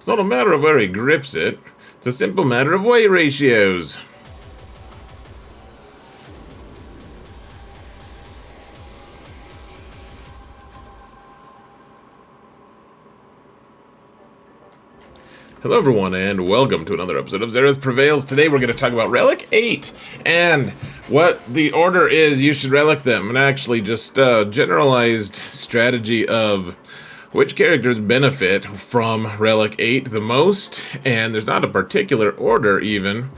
It's not a matter of where he grips it. It's a simple matter of weight ratios. Hello everyone, and welcome to another episode of Xerath Prevails. Today we're going to talk about Relic 8, and what the order is you should relic them, and actually just generalized strategy of which characters benefit from Relic 8 the most, and there's not a particular order even.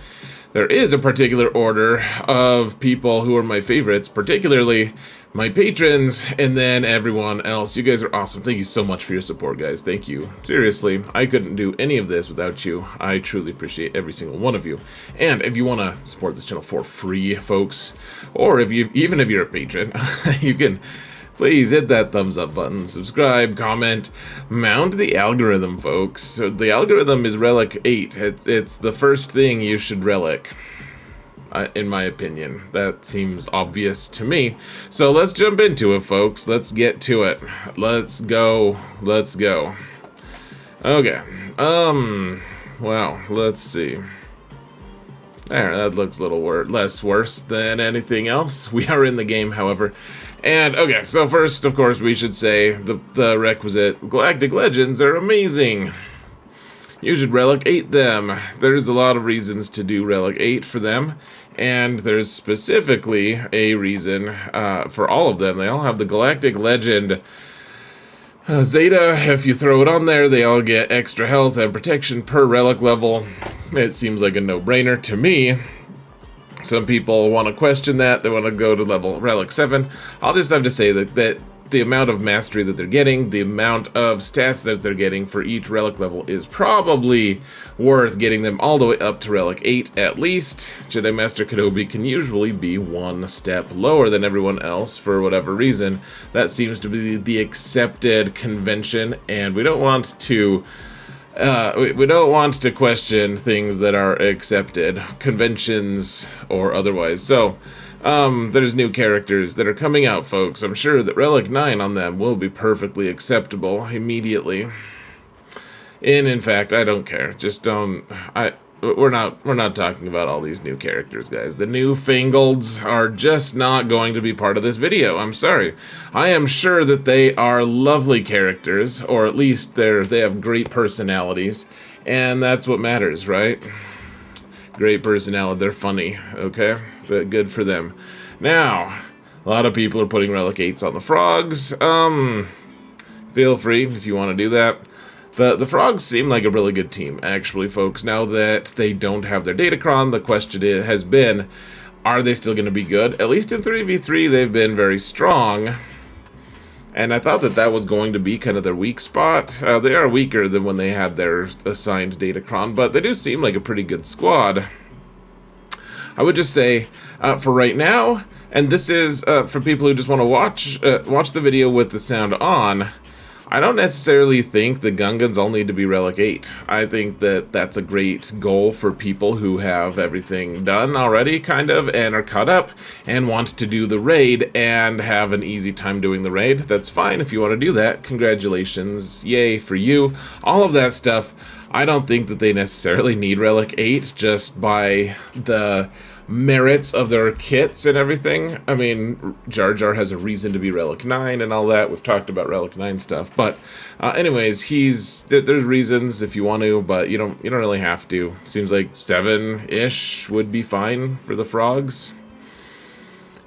There is a particular order of people who are my favorites, particularly my patrons, and then everyone else. You guys are awesome. Thank you so much for your support, guys. Thank you. Seriously, I couldn't do any of this without you. I truly appreciate every single one of you. And if you want to support this channel for free, folks, or even if you're a patron, you can please hit that thumbs up button, subscribe, comment, mount the algorithm, folks. So the algorithm is Relic 8. It's the first thing you should relic. In my opinion. That seems obvious to me. So let's jump into it, folks. Let's get to it. Let's go. Let's go. Okay. Well, let's see. There, that looks a little less worse than anything else. We are in the game, however. And, okay, so first, of course, we should say the requisite Galactic Legends are amazing. You should Relic 8 them. There's a lot of reasons to do Relic 8 for them, and there's specifically a reason for all of them. They all have the Galactic Legend Zeta. If you throw it on there, they all get extra health and protection per Relic level. It seems like a no-brainer to me. Some people want to question that. They want to go to level Relic 7. I'll just have to say that the amount of mastery that they're getting, the amount of stats that they're getting for each Relic level is probably worth getting them all the way up to Relic 8 at least. Jedi Master Kenobi can usually be one step lower than everyone else for whatever reason. That seems to be the accepted convention, and we don't want to question things that are accepted, conventions or otherwise. So there's new characters that are coming out, folks. I'm sure that Relic 9 on them will be perfectly acceptable immediately. And in fact, I don't care. Just don't. We're not talking about all these new characters, guys. The new Fangleds are just not going to be part of this video. I'm sorry. I am sure that they are lovely characters, or at least they have great personalities, and that's what matters, right? Great personality. They're funny, okay? But good for them. Now, a lot of people are putting Relic 8s on the frogs. Feel free if you want to do that. The frogs seem like a really good team, actually, folks. Now that they don't have their Datacron, the question has been, are they still going to be good? At least in 3v3, they've been very strong. And I thought that was going to be kind of their weak spot. They are weaker than when they had their assigned Datacron, but they do seem like a pretty good squad. I would just say, for right now, and this is for people who just want to watch the video with the sound on, I don't necessarily think the Gungans all need to be Relic 8. I think that that's a great goal for people who have everything done already, kind of, and are caught up, and want to do the raid, and have an easy time doing the raid. That's fine if you want to do that. Congratulations. Yay for you. All of that stuff. I don't think that they necessarily need Relic 8 just by the merits of their kits and everything. I mean, Jar Jar has a reason to be Relic 9 and all that. We've talked about Relic 9 stuff, but anyways, there's reasons if you want to, but you don't really have to. Seems like 7-ish would be fine for the frogs.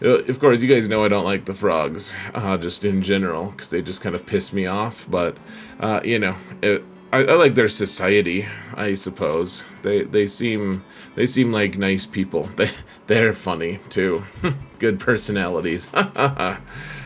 Of course, you guys know I don't like the frogs, just in general, because they just kind of piss me off, but I like their society, I suppose. They seem like nice people. They're funny too. Good personalities.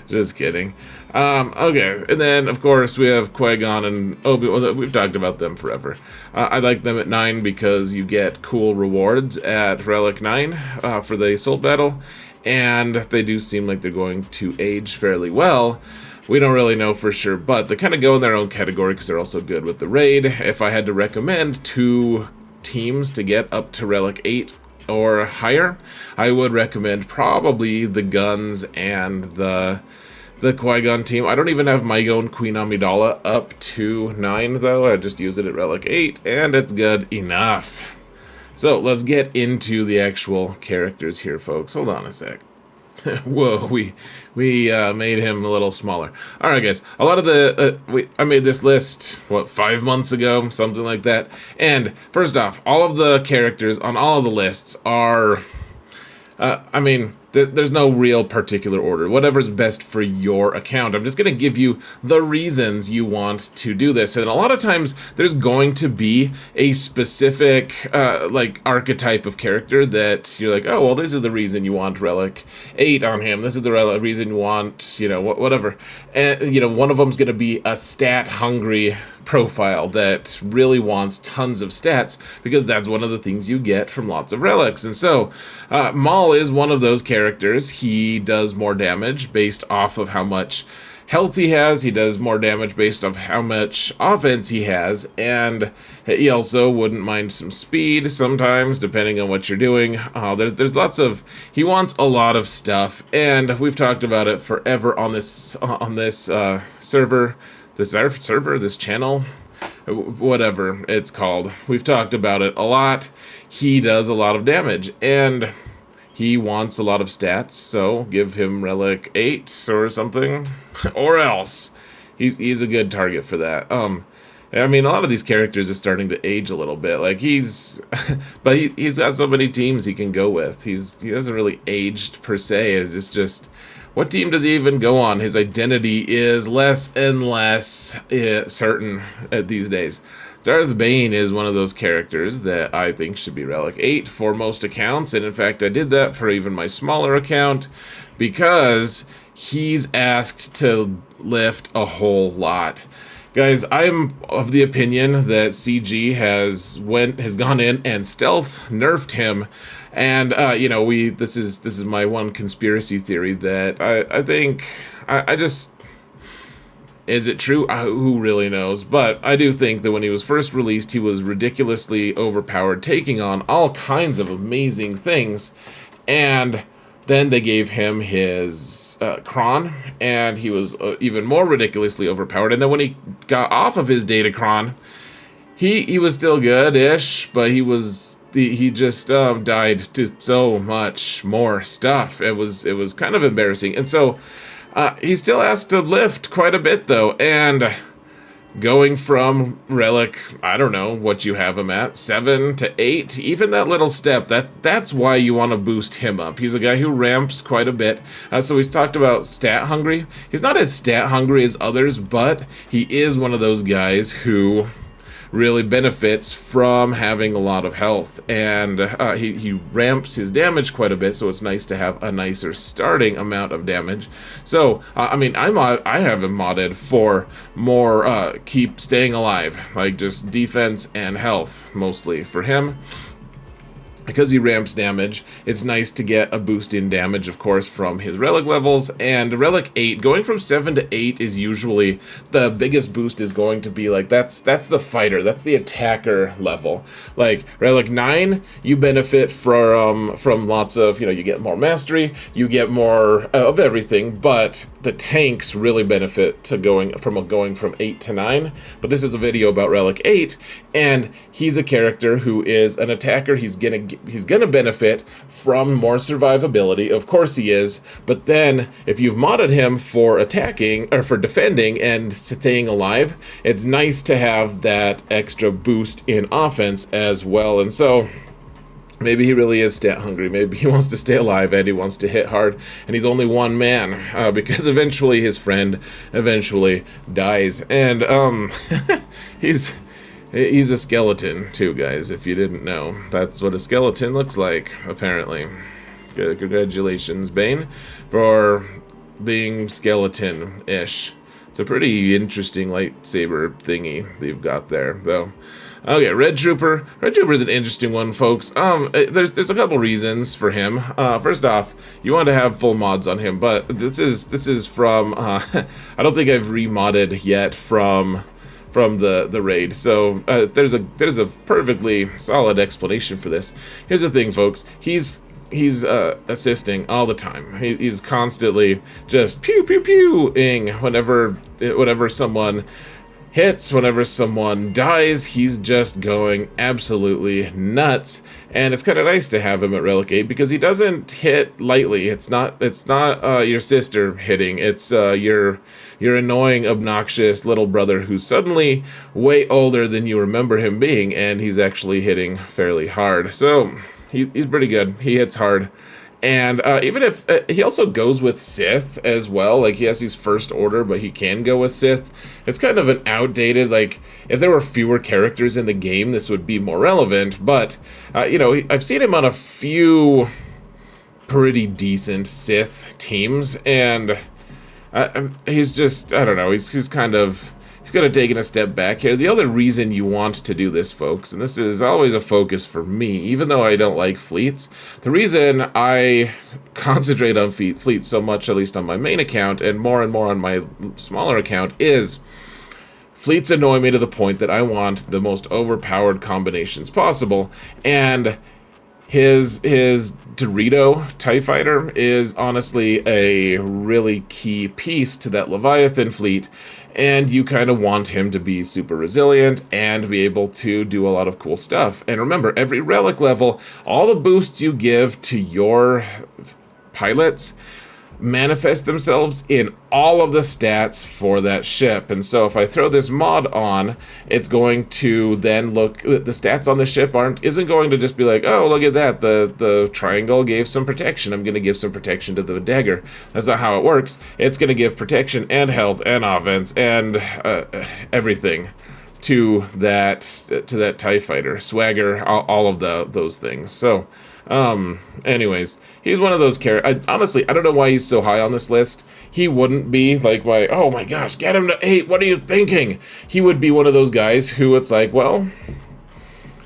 Just kidding. Okay, and then of course we have Qui-Gon and Obi-Wan. We've talked about them forever. I like them at 9 because you get cool rewards at Relic 9 for the Assault Battle, and they do seem like they're going to age fairly well. We don't really know for sure, but they kind of go in their own category because they're also good with the raid. If I had to recommend 2 teams to get up to Relic 8 or higher, I would recommend probably the guns and the the Qui-Gon team. I don't even have my own Queen Amidala up to 9, though. I just use it at Relic 8, and it's good enough. So, let's get into the actual characters here, folks. Hold on a sec. Whoa, we made him a little smaller. Alright, guys. A lot of the... I made this list, what, 5 months ago? Something like that. And, first off, all of the characters on all of the lists are... there's no real particular order. Whatever's best for your account. I'm just going to give you the reasons you want to do this. And a lot of times, there's going to be a specific, archetype of character that you're like, oh, well, this is the reason you want Relic 8 on him. This is the reason you want, whatever. And, one of them's going to be a stat-hungry profile that really wants tons of stats, because that's one of the things you get from lots of relics. And so Maul is one of those characters. He does more damage based off of how much health he has. He does more damage based off how much offense he has, and he also wouldn't mind some speed sometimes, depending on what you're doing. There's lots of... He wants a lot of stuff, and we've talked about it forever on this server. This channel, whatever it's called. We've talked about it a lot. He does a lot of damage, and he wants a lot of stats, so give him Relic 8 or something, or else. He's a good target for that. A lot of these characters are starting to age a little bit. Like, he's got so many teams he can go with. He hasn't really aged, per se. It's just... What team does he even go on? His identity is less and less certain these days. Darth Bane is one of those characters that I think should be Relic 8 for most accounts, and in fact I did that for even my smaller account, because he's asked to lift a whole lot. Guys, I'm of the opinion that CG has gone in and stealth nerfed him. And, this is my one conspiracy theory that I think, is it true? Who really knows? But I do think that when he was first released, he was ridiculously overpowered, taking on all kinds of amazing things. And then they gave him his Kron, and he was even more ridiculously overpowered. And then when he got off of his Datacron, he was still good-ish, but he just died to so much more stuff. It was kind of embarrassing. And so he still has to lift quite a bit, though. And going from Relic, I don't know what you have him at, 7 to 8, even that little step, that's why you want to boost him up. He's a guy who ramps quite a bit. So he's talked about stat hungry. He's not as stat hungry as others, but he is one of those guys who really benefits from having a lot of health, and he ramps his damage quite a bit, so it's nice to have a nicer starting amount of damage. So I have him modded for more keep staying alive, like just defense and health mostly for him. Because he ramps damage, it's nice to get a boost in damage, of course, from his Relic levels. And Relic 8, going from 7 to 8 is usually the biggest boost is going to be, like, that's the fighter, that's the attacker level. Like, Relic 9, you benefit from lots of, you get more mastery, you get more of everything, but the tanks really benefit to going from 8 to 9. But this is a video about Relic 8, and he's a character who is an attacker. He's gonna benefit from more survivability, of course he is, but then if you've modded him for attacking, or for defending and staying alive, it's nice to have that extra boost in offense as well. And so maybe he really is stat hungry. Maybe he wants to stay alive and he wants to hit hard, and he's only one man, because eventually his friend dies. And he's a skeleton too, guys, if you didn't know. That's what a skeleton looks like, apparently. Congratulations, Bane, for being skeleton-ish. It's a pretty interesting lightsaber thingy that you've got there, though. Okay, Red Trooper. Red Trooper is an interesting one, folks. There's a couple reasons for him. First off, you want to have full mods on him, but this is from I don't think I've remodded yet from the raid. So there's a perfectly solid explanation for this. Here's the thing, folks. He's assisting all the time. He's constantly just pew pew pewing whenever someone hits, whenever someone dies. He's just going absolutely nuts, and it's kind of nice to have him at Relic 8 because he doesn't hit lightly. It's not your sister hitting. It's your annoying, obnoxious little brother who's suddenly way older than you remember him being, and he's actually hitting fairly hard. So he's pretty good. He hits hard. And even if he also goes with Sith as well, like he has his First Order, but he can go with Sith. It's kind of an outdated, like, if there were fewer characters in the game, this would be more relevant. But, you know, I've seen him on a few pretty decent Sith teams, and he's just, I don't know, he's kind of... He's kind of taking a step back here. The other reason you want to do this, folks, and this is always a focus for me, even though I don't like fleets, the reason I concentrate on fleets so much, at least on my main account, and more on my smaller account, is fleets annoy me to the point that I want the most overpowered combinations possible, and his Dorito TIE Fighter is honestly a really key piece to that Leviathan fleet, and you kind of want him to be super resilient and be able to do a lot of cool stuff. And remember, every relic level, all the boosts you give to your pilots manifest themselves in all of the stats for that ship. And so if I throw this mod on, it's going to then look, the stats on the ship isn't going to just be like, oh, look at that, the triangle gave some protection, I'm going to give some protection to the dagger. That's not how it works. It's going to give protection and health and offense and everything to that TIE fighter, swagger, all of those things. So anyways, he's one of those characters. Honestly, I don't know why he's so high on this list. He wouldn't be like oh my gosh, get him to 8, what are you thinking? He would be one of those guys who it's like, well,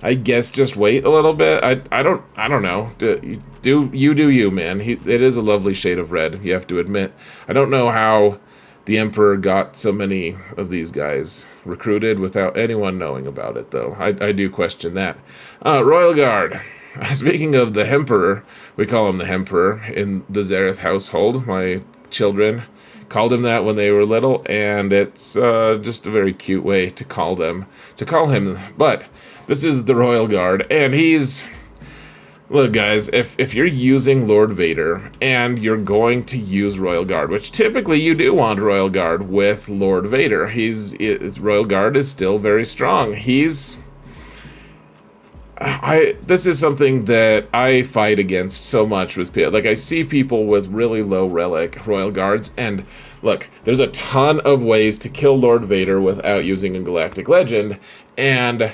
I guess just wait a little bit. I don't know. Do you, man. It is a lovely shade of red, you have to admit. I don't know how the Emperor got so many of these guys recruited without anyone knowing about it, though. I do question that. Royal Guard. Speaking of the Emperor, we call him the Emperor in the Zareth household. My children called him that when they were little, and it's just a very cute way to call him. But this is the Royal Guard, and he's... Look, guys, if you're using Lord Vader and you're going to use Royal Guard, which typically you do want Royal Guard with Lord Vader, Royal Guard is still very strong. This is something that I fight against so much with people. Like, I see people with really low relic Royal Guards, and look, there's a ton of ways to kill Lord Vader without using a Galactic Legend, and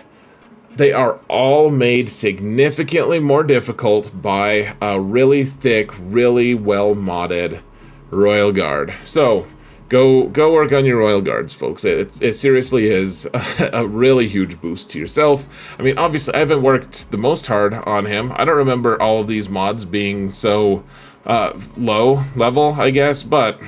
they are all made significantly more difficult by a really thick, really well-modded Royal Guard. So, go work on your Royal Guards, folks. It seriously is a really huge boost to yourself. I mean, obviously, I haven't worked the most hard on him. I don't remember all of these mods being so low level, I guess, but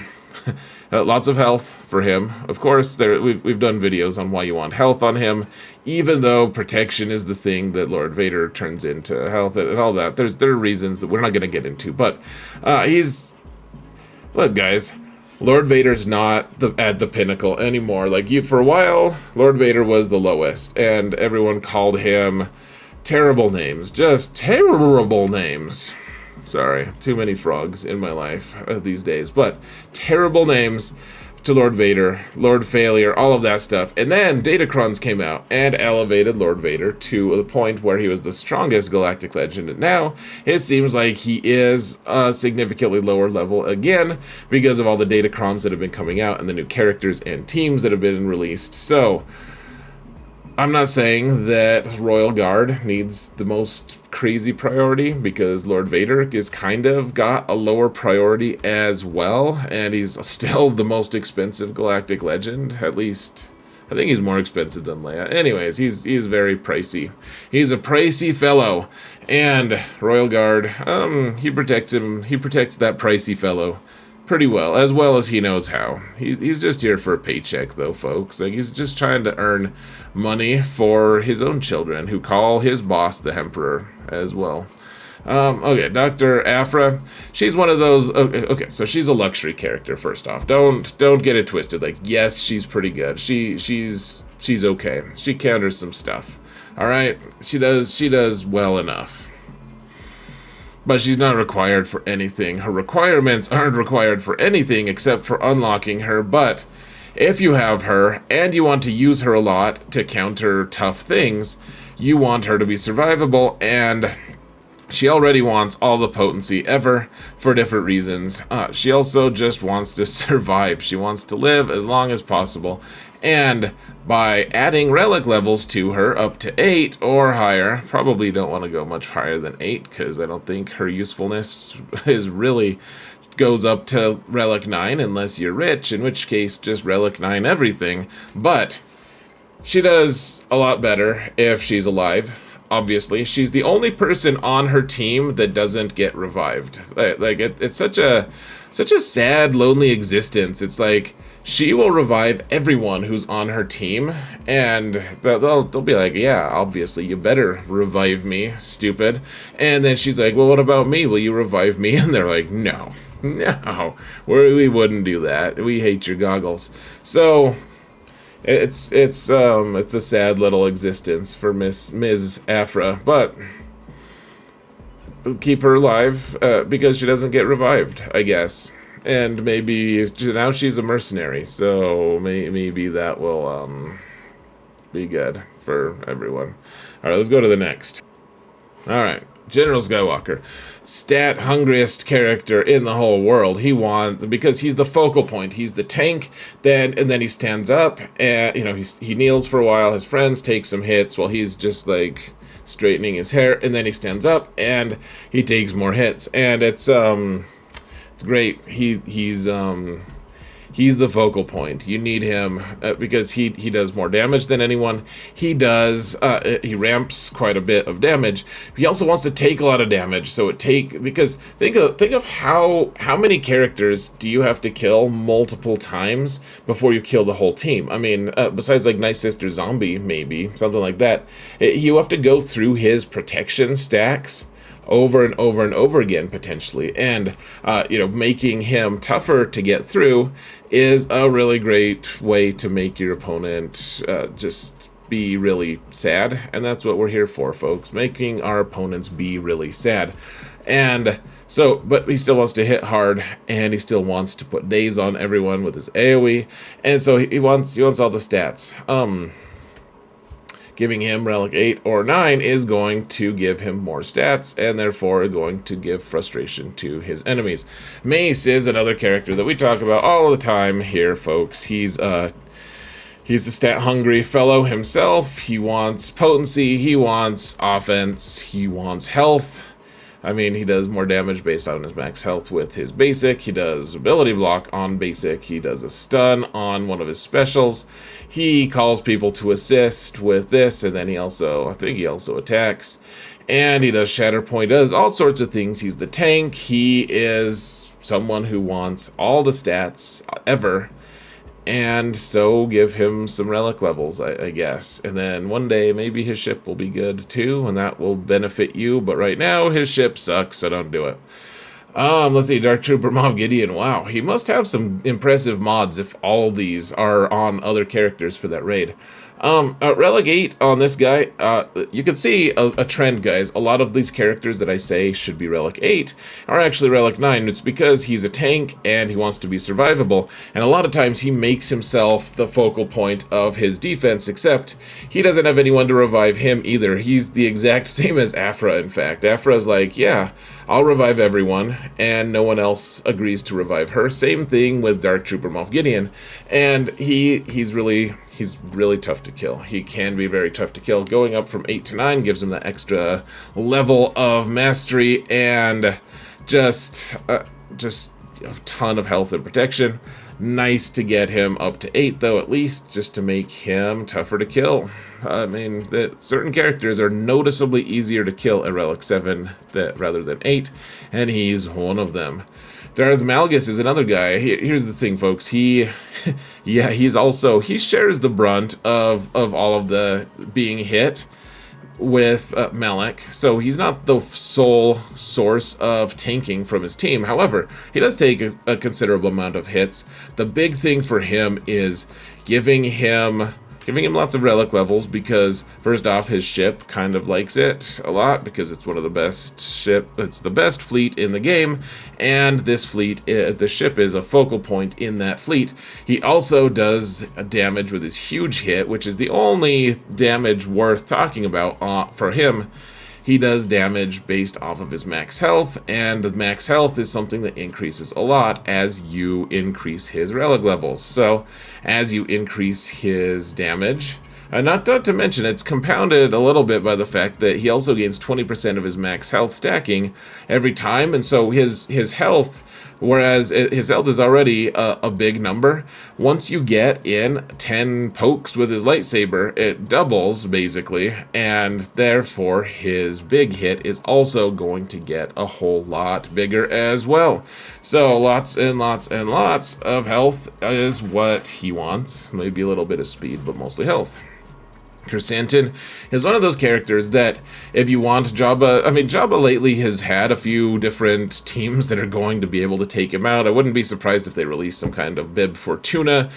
lots of health for him. Of course, we've done videos on why you want health on him, even though protection is the thing that Lord Vader turns into health and all that. There are reasons that we're not going to get into, but look, guys, Lord Vader's not at the pinnacle anymore. Like, for a while, Lord Vader was the lowest, and everyone called him terrible names. Just terrible names. Sorry, too many frogs in my life these days, but terrible names to Lord Vader, Lord Failure, all of that stuff. And then Datacrons came out and elevated Lord Vader to the point where he was the strongest Galactic Legend. And now it seems like he is a significantly lower level again because of all the Datacrons that have been coming out and the new characters and teams that have been released. So I'm not saying that Royal Guard needs the most crazy priority, because Lord Vader is kind of got a lower priority as well, and he's still the most expensive Galactic Legend. At least, I think he's more expensive than Leia. Anyways, he's very pricey. He's a pricey fellow, and Royal Guard, he protects that pricey fellow pretty well as he knows how. He's just here for a paycheck, though, folks. Like, he's just trying to earn money for his own children, who call his boss the Emperor as well. Okay, Dr. Aphra. She's one of those. Okay, so she's a luxury character. First off, don't get it twisted. Like, yes, she's pretty good. She's okay. She counters some stuff. All right, she does well enough. But she's not required for anything. Her requirements aren't required for anything except for unlocking her. But if you have her and you want to use her a lot to counter tough things, you want her to be survivable, and she already wants all the potency ever for different reasons. She also just wants to survive. She wants to live as long as possible. And by adding relic levels to her up to 8 or higher, probably don't want to go much higher than 8 because I don't think her usefulness is really goes up to relic 9 unless you're rich, in which case just relic 9 everything. But she does a lot better if she's alive. Obviously, she's the only person on her team that doesn't get revived. Like it's such a sad, lonely existence. It's like she will revive everyone who's on her team, and they'll be like, yeah, obviously you better revive me, stupid. And then she's like, well, what about me? Will you revive me? And they're like, no, we wouldn't do that. We hate your goggles. So it's a sad little existence for Ms. Aphra, but keep her alive because she doesn't get revived, I guess. And maybe now she's a mercenary, so maybe that will be good for everyone. All right, let's go to the next. All right, General Skywalker, stat hungriest character in the whole world. Because he's the focal point. He's the tank. And then he stands up, and he kneels for a while. His friends take some hits while he's just like straightening his hair, and then he stands up and he takes more hits, and it's great. He's the focal point. You need him because he does more damage than anyone. He ramps quite a bit of damage. He also wants to take a lot of damage. Because think of how many characters do you have to kill multiple times before you kill the whole team? I mean, besides like Nice Sister Zombie, maybe something like that. You have to go through his protection stacks over and over and over again, potentially. And, making him tougher to get through is a really great way to make your opponent just be really sad. And that's what we're here for, folks. Making our opponents be really sad. And so, but he still wants to hit hard, and he still wants to put daze on everyone with his AoE. And so he wants all the stats. Giving him Relic 8 or 9 is going to give him more stats, and therefore going to give frustration to his enemies. Mace is another character that we talk about all the time here, folks. He's a stat-hungry fellow himself. He wants potency, he wants offense, he wants health. I mean, he does more damage based on his max health with his basic. He does ability block on basic. He does a stun on one of his specials. He calls people to assist with this, and then I think he also attacks. And he does shatter point, does all sorts of things. He's the tank. He is someone who wants all the stats ever. And so give him some relic levels, I guess. And then one day, maybe his ship will be good too, and that will benefit you. But right now, his ship sucks, so don't do it. Let's see, Darth Trooper Moff Gideon. Wow, he must have some impressive mods if all these are on other characters for that raid. Relic 8 on this guy, you can see a trend, guys. A lot of these characters that I say should be Relic 8 are actually Relic 9. It's because he's a tank and he wants to be survivable, and a lot of times he makes himself the focal point of his defense, except he doesn't have anyone to revive him either. He's the exact same as Aphra, in fact. Aphra's like, yeah, I'll revive everyone, and no one else agrees to revive her. Same thing with Darth Trooper Moff Gideon, and he's really tough to kill. He can be very tough to kill. Going up from 8 to 9 gives him that extra level of mastery and just a ton of health and protection. Nice to get him up to 8, though, at least, just to make him tougher to kill. I mean, certain characters are noticeably easier to kill at Relic 7 rather than 8, and he's one of them. Darth Malgus is another guy. Here's the thing, folks. He shares the brunt of all of the being hit. with Malak, so he's not the sole source of tanking from his team. However, he does take a considerable amount of hits. The big thing for him is giving him lots of relic levels, because first off, his ship kind of likes it a lot because it's one of the best it's the best fleet in the game, and this fleet, the ship is a focal point in that fleet. He also does damage with his huge hit, which is the only damage worth talking about for him. He does damage based off of his max health, and max health is something that increases a lot as you increase his relic levels. So, as you increase his damage, not to mention, it's compounded a little bit by the fact that he also gains 20% of his max health stacking every time, and so his health, whereas his health is already a big number, once you get in 10 pokes with his lightsaber, it doubles, basically, and therefore his big hit is also going to get a whole lot bigger as well. So lots and lots and lots of health is what he wants. Maybe a little bit of speed, but mostly health. Krrsantan is one of those characters that, if you want Jabba, Jabba lately has had a few different teams that are going to be able to take him out. I wouldn't be surprised if they release some kind of Bib Fortuna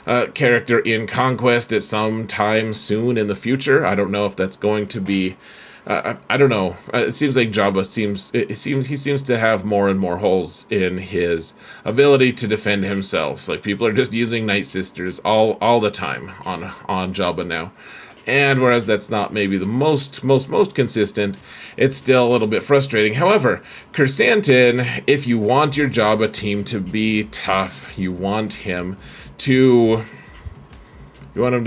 character in Conquest at some time soon in the future. I don't know if that's going to be... I don't know. It seems like Jabba seems to have more and more holes in his ability to defend himself. Like, people are just using Night Sisters all the time on Jabba now. And whereas that's not maybe the most consistent, it's still a little bit frustrating. However, Krrsantan, if you want your Jabba team to be tough, you want him to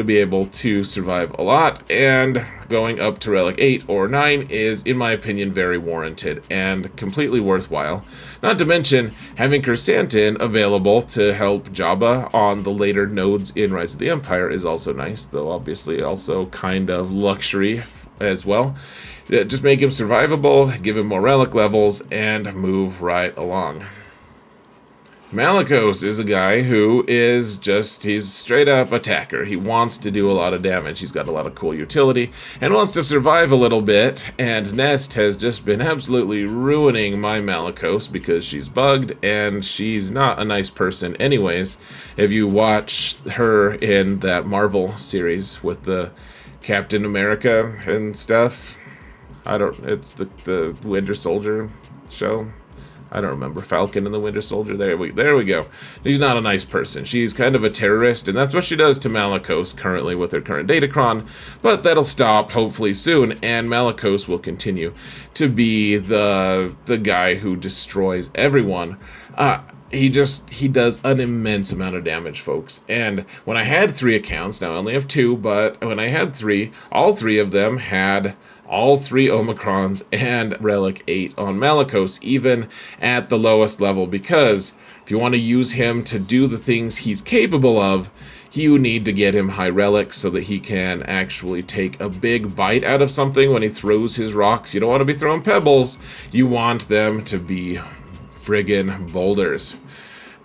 be able to survive a lot, and going up to Relic 8 or 9 is, in my opinion, very warranted and completely worthwhile. Not to mention, having Krrsantan available to help Jabba on the later nodes in Rise of the Empire is also nice, though obviously also kind of luxury as well. Just make him survivable, give him more relic levels, and move right along. Malicos is a guy who is he's straight up attacker. He wants to do a lot of damage. He's got a lot of cool utility and wants to survive a little bit. And Nest has just been absolutely ruining my Malicos because she's bugged and she's not a nice person anyways. If you watch her in that Marvel series with the Captain America and stuff, it's the Winter Soldier show. I don't remember. Falcon and the Winter Soldier. There we go. She's not a nice person. She's kind of a terrorist, and that's what she does to Malicos currently with her current Datacron. But that'll stop hopefully soon, and Malicos will continue to be the guy who destroys everyone. He does an immense amount of damage, folks. And when I had 3 accounts, now I only have 2, but when I had 3, all 3 of them had all 3 Omicrons and Relic 8 on Malicos, even at the lowest level, because if you want to use him to do the things he's capable of, you need to get him high relics so that he can actually take a big bite out of something when he throws his rocks. You don't want to be throwing pebbles. You want them to be friggin' boulders.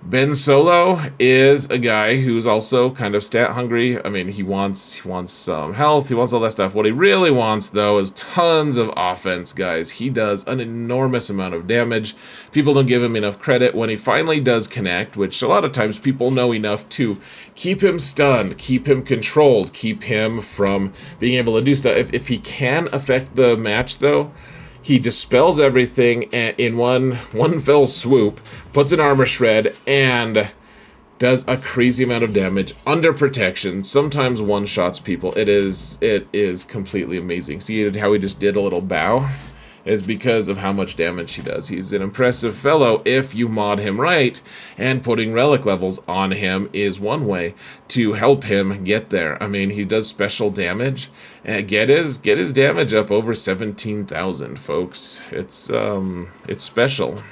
Ben Solo is a guy who's also kind of stat hungry. I mean, he wants some health, he wants all that stuff. What he really wants, though, is tons of offense, guys. He does an enormous amount of damage. People don't give him enough credit. When he finally does connect, which a lot of times people know enough to keep him stunned, keep him controlled, keep him from being able to do stuff. If he can affect the match, though, he dispels everything in one fell swoop, puts an armor shred, and does a crazy amount of damage under protection. Sometimes one-shots people. It is completely amazing. See how he just did a little bow? It's because of how much damage he does. He's an impressive fellow if you mod him right, and putting relic levels on him is one way to help him get there. I mean, he does special damage, and get his damage up over 17,000, folks. It's special.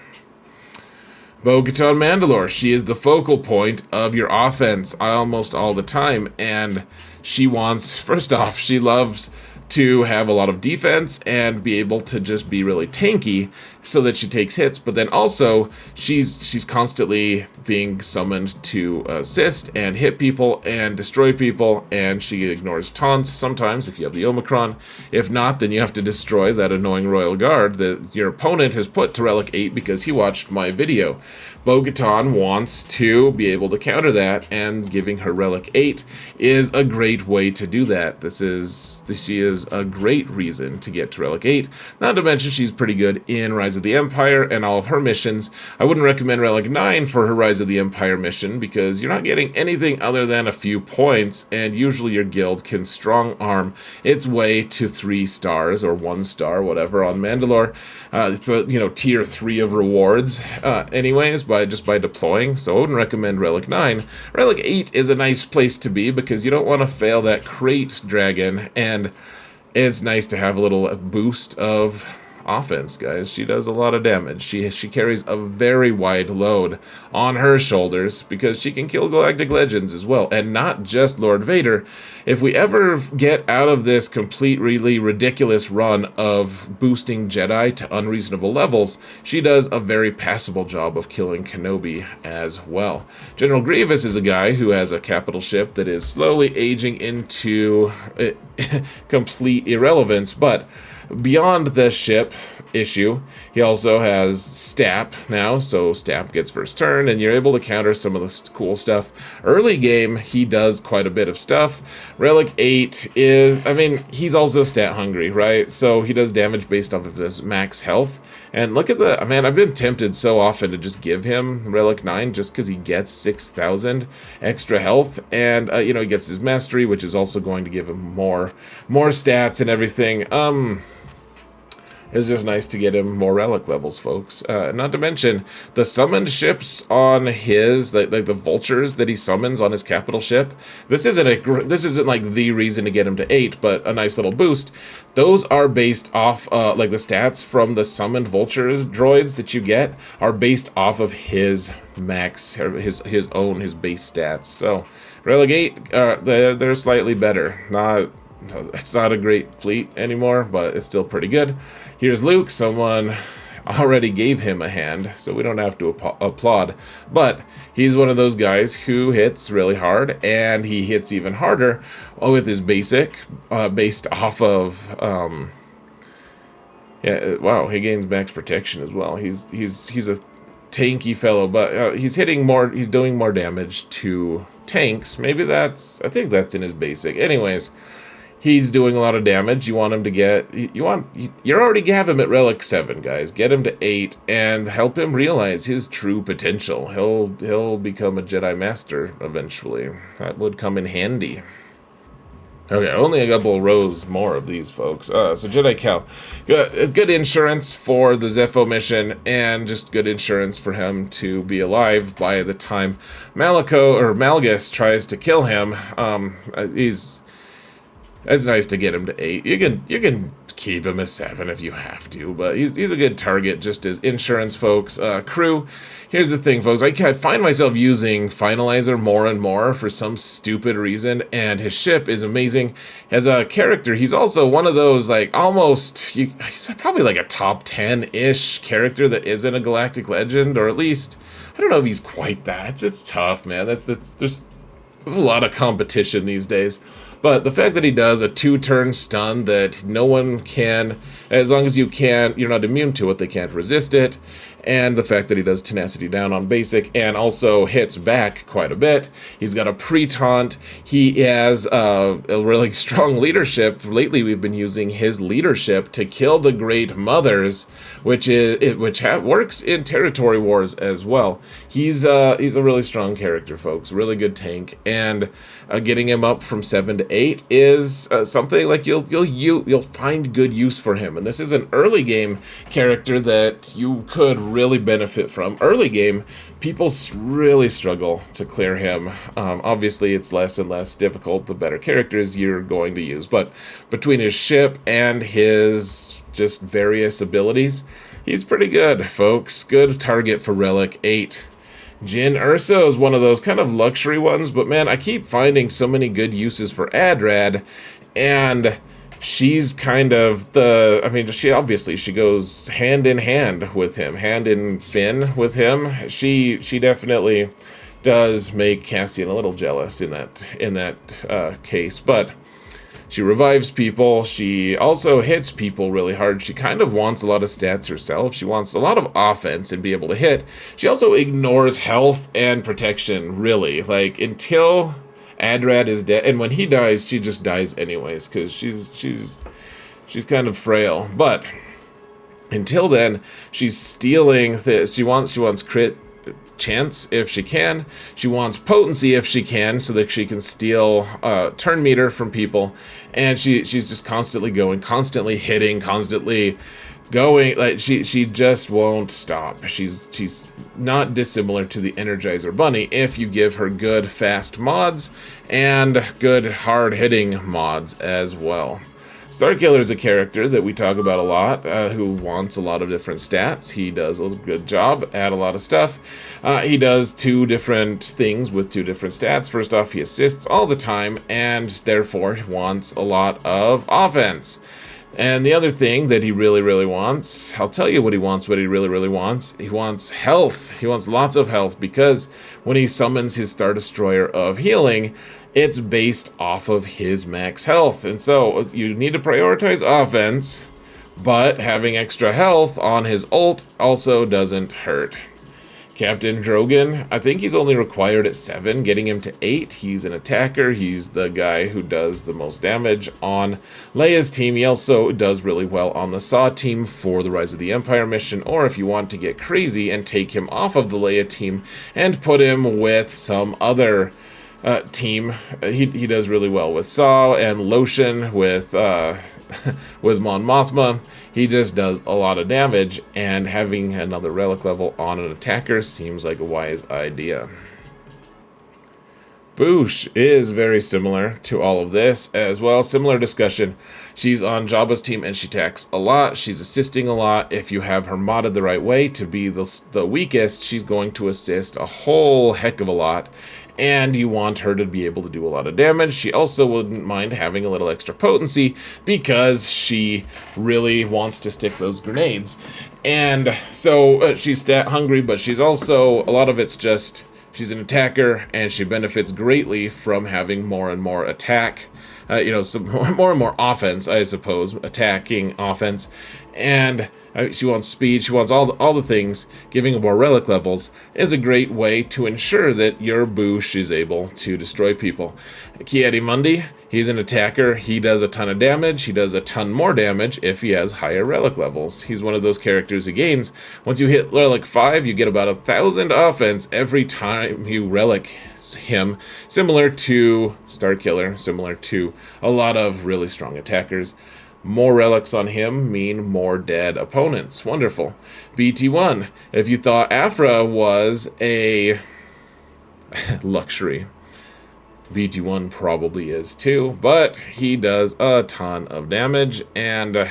Bo-Katan Mand'alor, she is the focal point of your offense almost all the time, and she wants, first off, she loves to have a lot of defense and be able to just be really tanky so that she takes hits, but then also she's constantly being summoned to assist and hit people and destroy people, and she ignores taunts sometimes if you have the Omicron. If not, then you have to destroy that annoying Royal Guard that your opponent has put to Relic 8 because he watched my video. Bo-Katan wants to be able to counter that, and giving her Relic 8 is a great way to do that. She is a great reason to get to Relic 8. Not to mention she's pretty good in Rise of the Empire and all of her missions. I wouldn't recommend Relic 9 for her Rise of the Empire mission because you're not getting anything other than a few points, and usually your guild can strong arm its way to 3 stars or 1 star, whatever, on Mand'alor. Tier 3 of rewards, anyways, just by deploying. So I wouldn't recommend Relic 9. Relic 8 is a nice place to be because you don't want to fail that crate dragon, and it's nice to have a little boost of offense, guys. She does a lot of damage. She carries a very wide load on her shoulders because she can kill Galactic Legends as well, and not just Lord Vader. If we ever get out of this completely ridiculous run of boosting Jedi to unreasonable levels, she does a very passable job of killing Kenobi as well. General Grievous is a guy who has a capital ship that is slowly aging into complete irrelevance, but beyond the ship issue, he also has Stap now, so Stap gets first turn, and you're able to counter some of the cool stuff. Early game, he does quite a bit of stuff. Relic 8 is, he's also stat hungry, right? So he does damage based off of his max health. And look at I've been tempted so often to just give him Relic 9 just because he gets 6,000 extra health, and, he gets his mastery, which is also going to give him more stats and everything. It's just nice to get him more relic levels, folks. Not to mention the summoned ships on his, like the vultures that he summons on his capital ship. This isn't like the reason to get him to 8, but a nice little boost. Those are based off like the stats from the summoned vultures droids that you get are based off of his max, his base stats. So Relic 8, they're slightly better. It's not a great fleet anymore, but it's still pretty good. Here's Luke. Someone already gave him a hand, so we don't have to applaud. But he's one of those guys who hits really hard, and he hits even harder with his basic, based off of... he gains max protection as well. He's a tanky fellow, but he's doing more damage to tanks. I think that's in his basic. Anyways, he's doing a lot of damage. You want him to you already have him at Relic 7, guys. Get him to 8 and help him realize his true potential. He'll become a Jedi Master eventually. That would come in handy. Okay, only a couple rows more of these, folks. So Jedi Cal. Good insurance for the Zepho mission, and just good insurance for him to be alive by the time Malgus tries to kill him. It's nice to get him to 8. You can keep him as 7 if you have to, but he's a good target just as insurance, folks. Crew, here's the thing, folks. I find myself using Finalizer more and more for some stupid reason, and his ship is amazing. As a character, he's also one of those, like, he's probably like a top 10-ish character that isn't a Galactic Legend, or at least, I don't know if he's quite that. It's tough, man. There's a lot of competition these days. But the fact that he does a 2-turn stun that no one can, as long as you're not immune to it, they can't resist it. And the fact that he does tenacity down on basic and also hits back quite a bit. He's got a pre-taunt. He has a really strong leadership. Lately, we've been using his leadership to kill the Great Mothers, which works in territory wars as well. He's a really strong character, folks. Really good tank, and getting him up from 7 to 8 is something like you'll find good use for him. And this is an early game character that you could really benefit from. Early game, people really struggle to clear him. Obviously, it's less and less difficult the better characters you're going to use. But between his ship and his just various abilities, he's pretty good, folks. Good target for Relic 8. Jyn Erso is one of those kind of luxury ones, but man, I keep finding so many good uses for Adrad, and she's kind of the, I mean, she goes hand in hand with him, hand in fin with him. She definitely does make Cassian a little jealous in that case, but she revives people. She also hits people really hard. She kind of wants a lot of stats herself. She wants a lot of offense and be able to hit. She also ignores health and protection, really. Like, until Adrad is dead, and when he dies, she just dies anyways, because she's kind of frail. But until then, she's stealing this. She wants crit chance if she can. She wants potency if she can, so that she can steal turn meter from people. And she's just constantly going, constantly hitting, constantly going. Like, she just won't stop. She's not dissimilar to the Energizer Bunny if you give her good fast mods and good hard hitting mods as well. Starkiller is a character that we talk about a lot, who wants a lot of different stats. He does a good job at a lot of stuff. He does 2 different things with 2 different stats. First off, he assists all the time, and therefore wants a lot of offense. And the other thing that he really, really wants, I'll tell you what he really, really wants. He wants health. He wants lots of health, because when he summons his Star Destroyer of healing, it's based off of his max health. And so you need to prioritize offense, but having extra health on his ult also doesn't hurt. Captain Drogan, I think he's only required at 7, getting him to 8. He's an attacker. He's the guy who does the most damage on Leia's team. He also does really well on the Saw team for the Rise of the Empire mission, or if you want to get crazy and take him off of the Leia team and put him with some other team, he does really well with Saw and Lotion with Mon Mothma. He just does a lot of damage, and having another relic level on an attacker seems like a wise idea. Boushh is very similar to all of this as well. Similar discussion. She's on Jabba's team and she attacks a lot. She's assisting a lot. If you have her modded the right way to be the weakest, she's going to assist a whole heck of a lot. And you want her to be able to do a lot of damage. She also wouldn't mind having a little extra potency, because she really wants to stick those grenades. And so she's stat hungry, but she's also, a lot of it's just, she's an attacker, and she benefits greatly from having more and more attack. Some more and more offense, I suppose, attacking offense. And she wants speed, she wants all the things. Giving her more relic levels is a great way to ensure that your Boushh is able to destroy people. Ki-Adi-Mundi, he's an attacker. He does a ton of damage. He does a ton more damage if he has higher relic levels. He's one of those characters who gains, once you hit relic 5, you get about 1,000 offense every time you relic him, similar to Starkiller, similar to a lot of really strong attackers. More relics on him mean more dead opponents. Wonderful. BT1. If you thought Aphra was a luxury, BT1 probably is too, but he does a ton of damage. And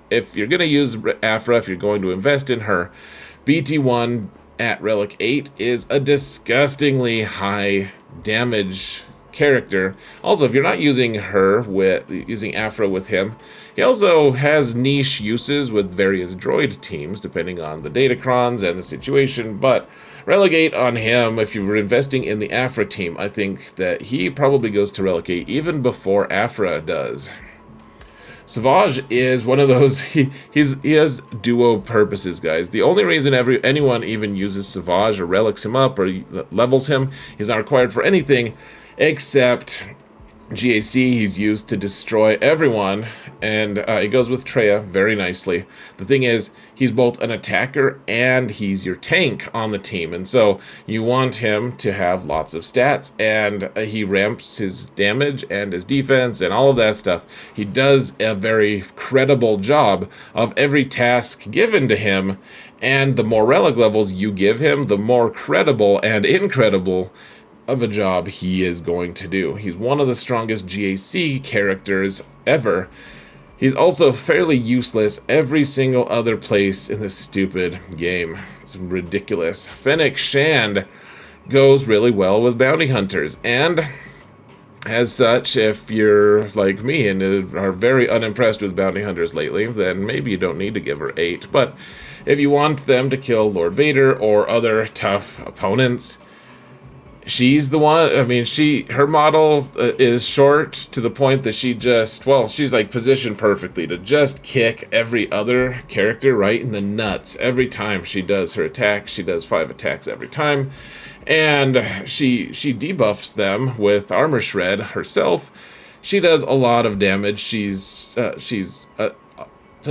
if you're going to use Aphra, if you're going to invest in her, BT1 at Relic 8 is a disgustingly high damage character. Also, if you're not using using Aphra with him, he also has niche uses with various droid teams, depending on the datacrons and the situation, but Relic 8 on him, if you were investing in the Aphra team, I think that he probably goes to Relic 8 even before Aphra does. Savage is one of those, he has duo purposes, guys. The only reason anyone even uses Savage or relics him up or levels him, he's not required for anything except GAC. He's used to destroy everyone, and it goes with Traya very nicely. The thing is, he's both an attacker and he's your tank on the team, and so you want him to have lots of stats, and he ramps his damage and his defense and all of that stuff. He does a very credible job of every task given to him, and the more relic levels you give him, the more credible and incredible of a job he is going to do. He's one of the strongest GAC characters ever. He's also fairly useless every single other place in this stupid game. It's ridiculous. Fennec Shand goes really well with bounty hunters, and As such, if you're like me and are very unimpressed with bounty hunters lately, then maybe you don't need to give her 8. But if you want them to kill Lord Vader or other tough opponents, she's the one. I mean, her model is short to the point that she's like positioned perfectly to just kick every other character right in the nuts every time she does her attack. She does 5 attacks every time. And she debuffs them with Armor Shred herself. She does a lot of damage. Tell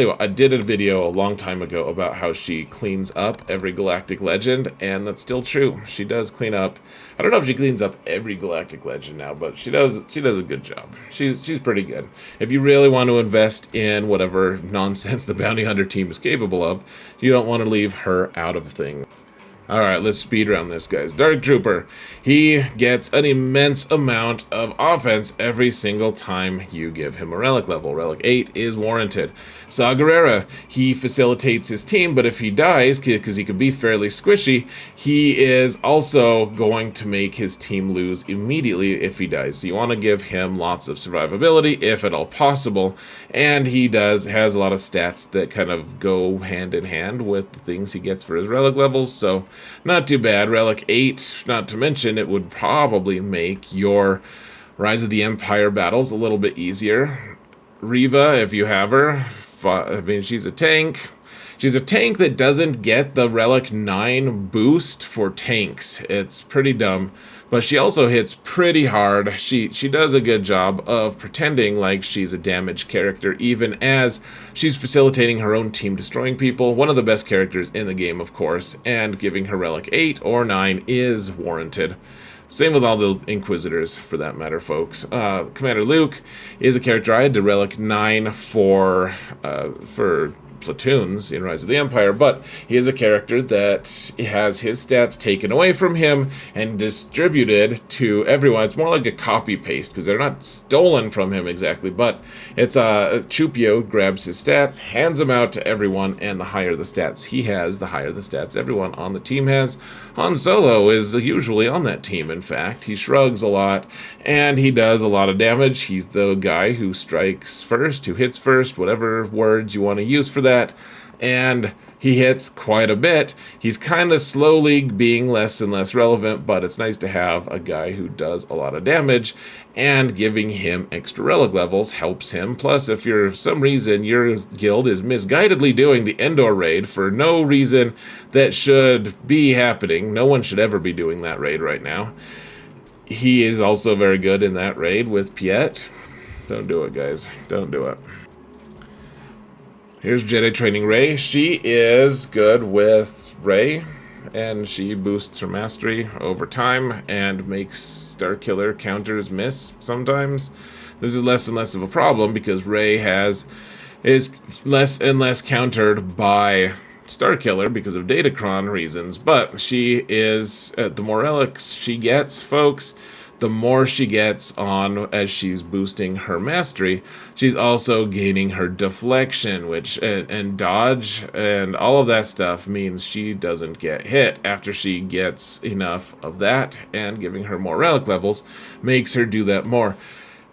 you what, I did a video a long time ago about how she cleans up every Galactic Legend, and that's still true. She does clean up. I don't know if she cleans up every Galactic Legend now, but she does a good job. She's pretty good. If you really want to invest in whatever nonsense the Bounty Hunter team is capable of, you don't want to leave her out of things. Alright, let's speed around this, guys. Dark Trooper. He gets an immense amount of offense every single time you give him a Relic level. Relic 8 is warranted. Saw Gerrera. He facilitates his team, but if he dies, because he can be fairly squishy, he is also going to make his team lose immediately if he dies. So you want to give him lots of survivability, if at all possible, and he has a lot of stats that kind of go hand in hand with the things he gets for his Relic levels, so not too bad. Relic 8, not to mention, it would probably make your Rise of the Empire battles a little bit easier. Reva, if you have her, I mean, she's a tank. She's a tank that doesn't get the Relic 9 boost for tanks. It's pretty dumb. But she also hits pretty hard. She does a good job of pretending like she's a damaged character, even as she's facilitating her own team destroying people. One of the best characters in the game, of course, and giving her Relic 8 or 9 is warranted. Same with all the Inquisitors, for that matter, folks. Commander Luke is a character I had to Relic 9 for platoons in Rise of the Empire, but he is a character that has his stats taken away from him and distributed to everyone. It's more like a copy-paste, because they're not stolen from him exactly, but it's Chupio grabs his stats, hands them out to everyone, and the higher the stats he has, the higher the stats everyone on the team has. Han Solo is usually on that team, in fact. He shrugs a lot, and he does a lot of damage. He's the guy who strikes first, who hits first, whatever words you want to use for that. And he hits quite a bit. He's kind of slowly being less and less relevant, but it's nice to have a guy who does a lot of damage, and giving him extra relic levels helps him. Plus, if for some reason your guild is misguidedly doing the Endor raid for no reason that should be happening, no one should ever be doing that raid right now. He is also very good in that raid with Piet. Don't do it, guys. Don't do it. Here's Jedi Training Rey. She is good with Rey, and she boosts her mastery over time and makes Starkiller counters miss sometimes. This is less and less of a problem because Rey is less and less countered by Starkiller because of Datacron reasons, but she is, the more relics she gets, folks, the more she gets on as she's boosting her mastery. She's also gaining her deflection, which and dodge and all of that stuff means she doesn't get hit. After she gets enough of that, and giving her more relic levels makes her do that more.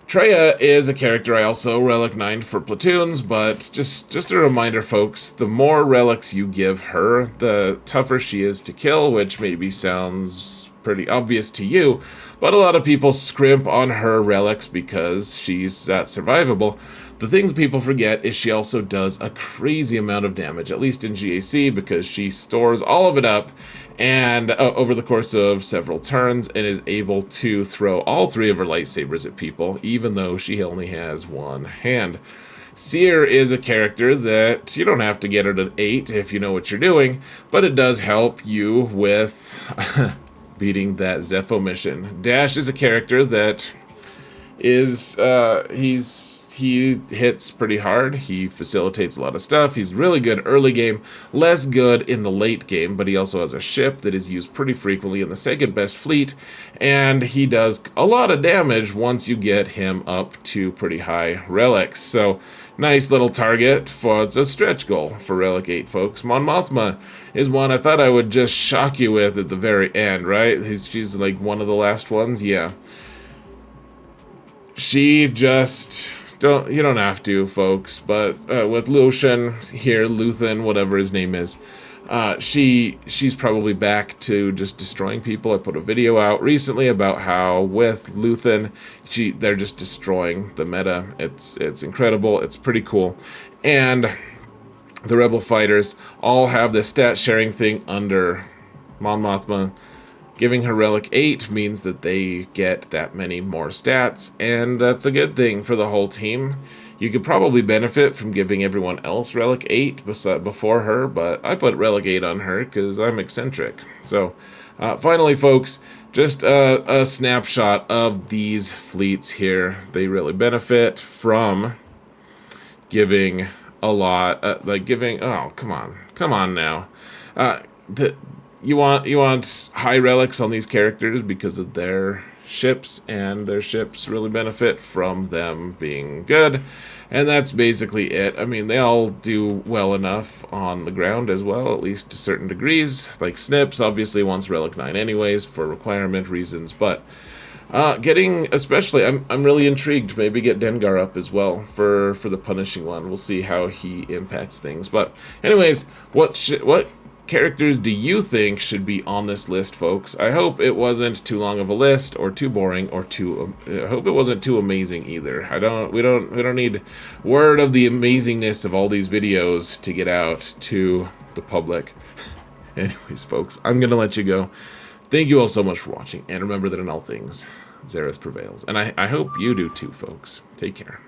Traya is a character I also Relic 9 for platoons, but just a reminder, folks, the more relics you give her, the tougher she is to kill, which maybe sounds pretty obvious to you, but a lot of people scrimp on her relics because she's that survivable. The thing that people forget is she also does a crazy amount of damage, at least in GAC, because she stores all of it up and over the course of several turns, and is able to throw all 3 of her lightsabers at people, even though she only has one hand. Cere is a character that you don't have to get her to 8 if you know what you're doing, but it does help you with beating that Zepho mission. Dash is a character that is, he hits pretty hard. He facilitates a lot of stuff. He's really good early game, less good in the late game, but he also has a ship that is used pretty frequently in the second best fleet, and he does a lot of damage once you get him up to pretty high relics. So nice little target for, it's a stretch goal for Relic 8, folks. Mon Mothma is one I thought I would just shock you with at the very end, right? She's like one of the last ones, yeah. she just you don't have to, folks, but with Lucian here, Luthen, whatever his name is, she's probably back to just destroying people. I put a video out recently about how with Luthen, they're just destroying the meta. It's incredible. It's pretty cool. And the Rebel fighters all have this stat sharing thing under Mon Mothma. Giving her Relic 8 means that they get that many more stats, and that's a good thing for the whole team. You could probably benefit from giving everyone else Relic 8 before her, but I put Relic 8 on her because I'm eccentric. So, finally, folks, just a snapshot of these fleets here. They really benefit from giving a lot, oh, come on now. You want high relics on these characters because of their ships, and their ships really benefit from them being good. And that's basically it. I mean, they all do well enough on the ground as well, at least to certain degrees. Like Snips obviously wants Relic 9 anyways for requirement reasons, but especially, I'm really intrigued to maybe get Dengar up as well for the punishing one. We'll see how he impacts things. But anyways, what characters do you think should be on this list, folks? I hope it wasn't too long of a list, or too boring, or I hope it wasn't too amazing either. We don't need word of the amazingness of all these videos to get out to the public. Anyways, folks, I'm gonna let you go. Thank you all so much for watching, and remember that in all things, Xerath prevails. And I hope you do too, folks. Take care.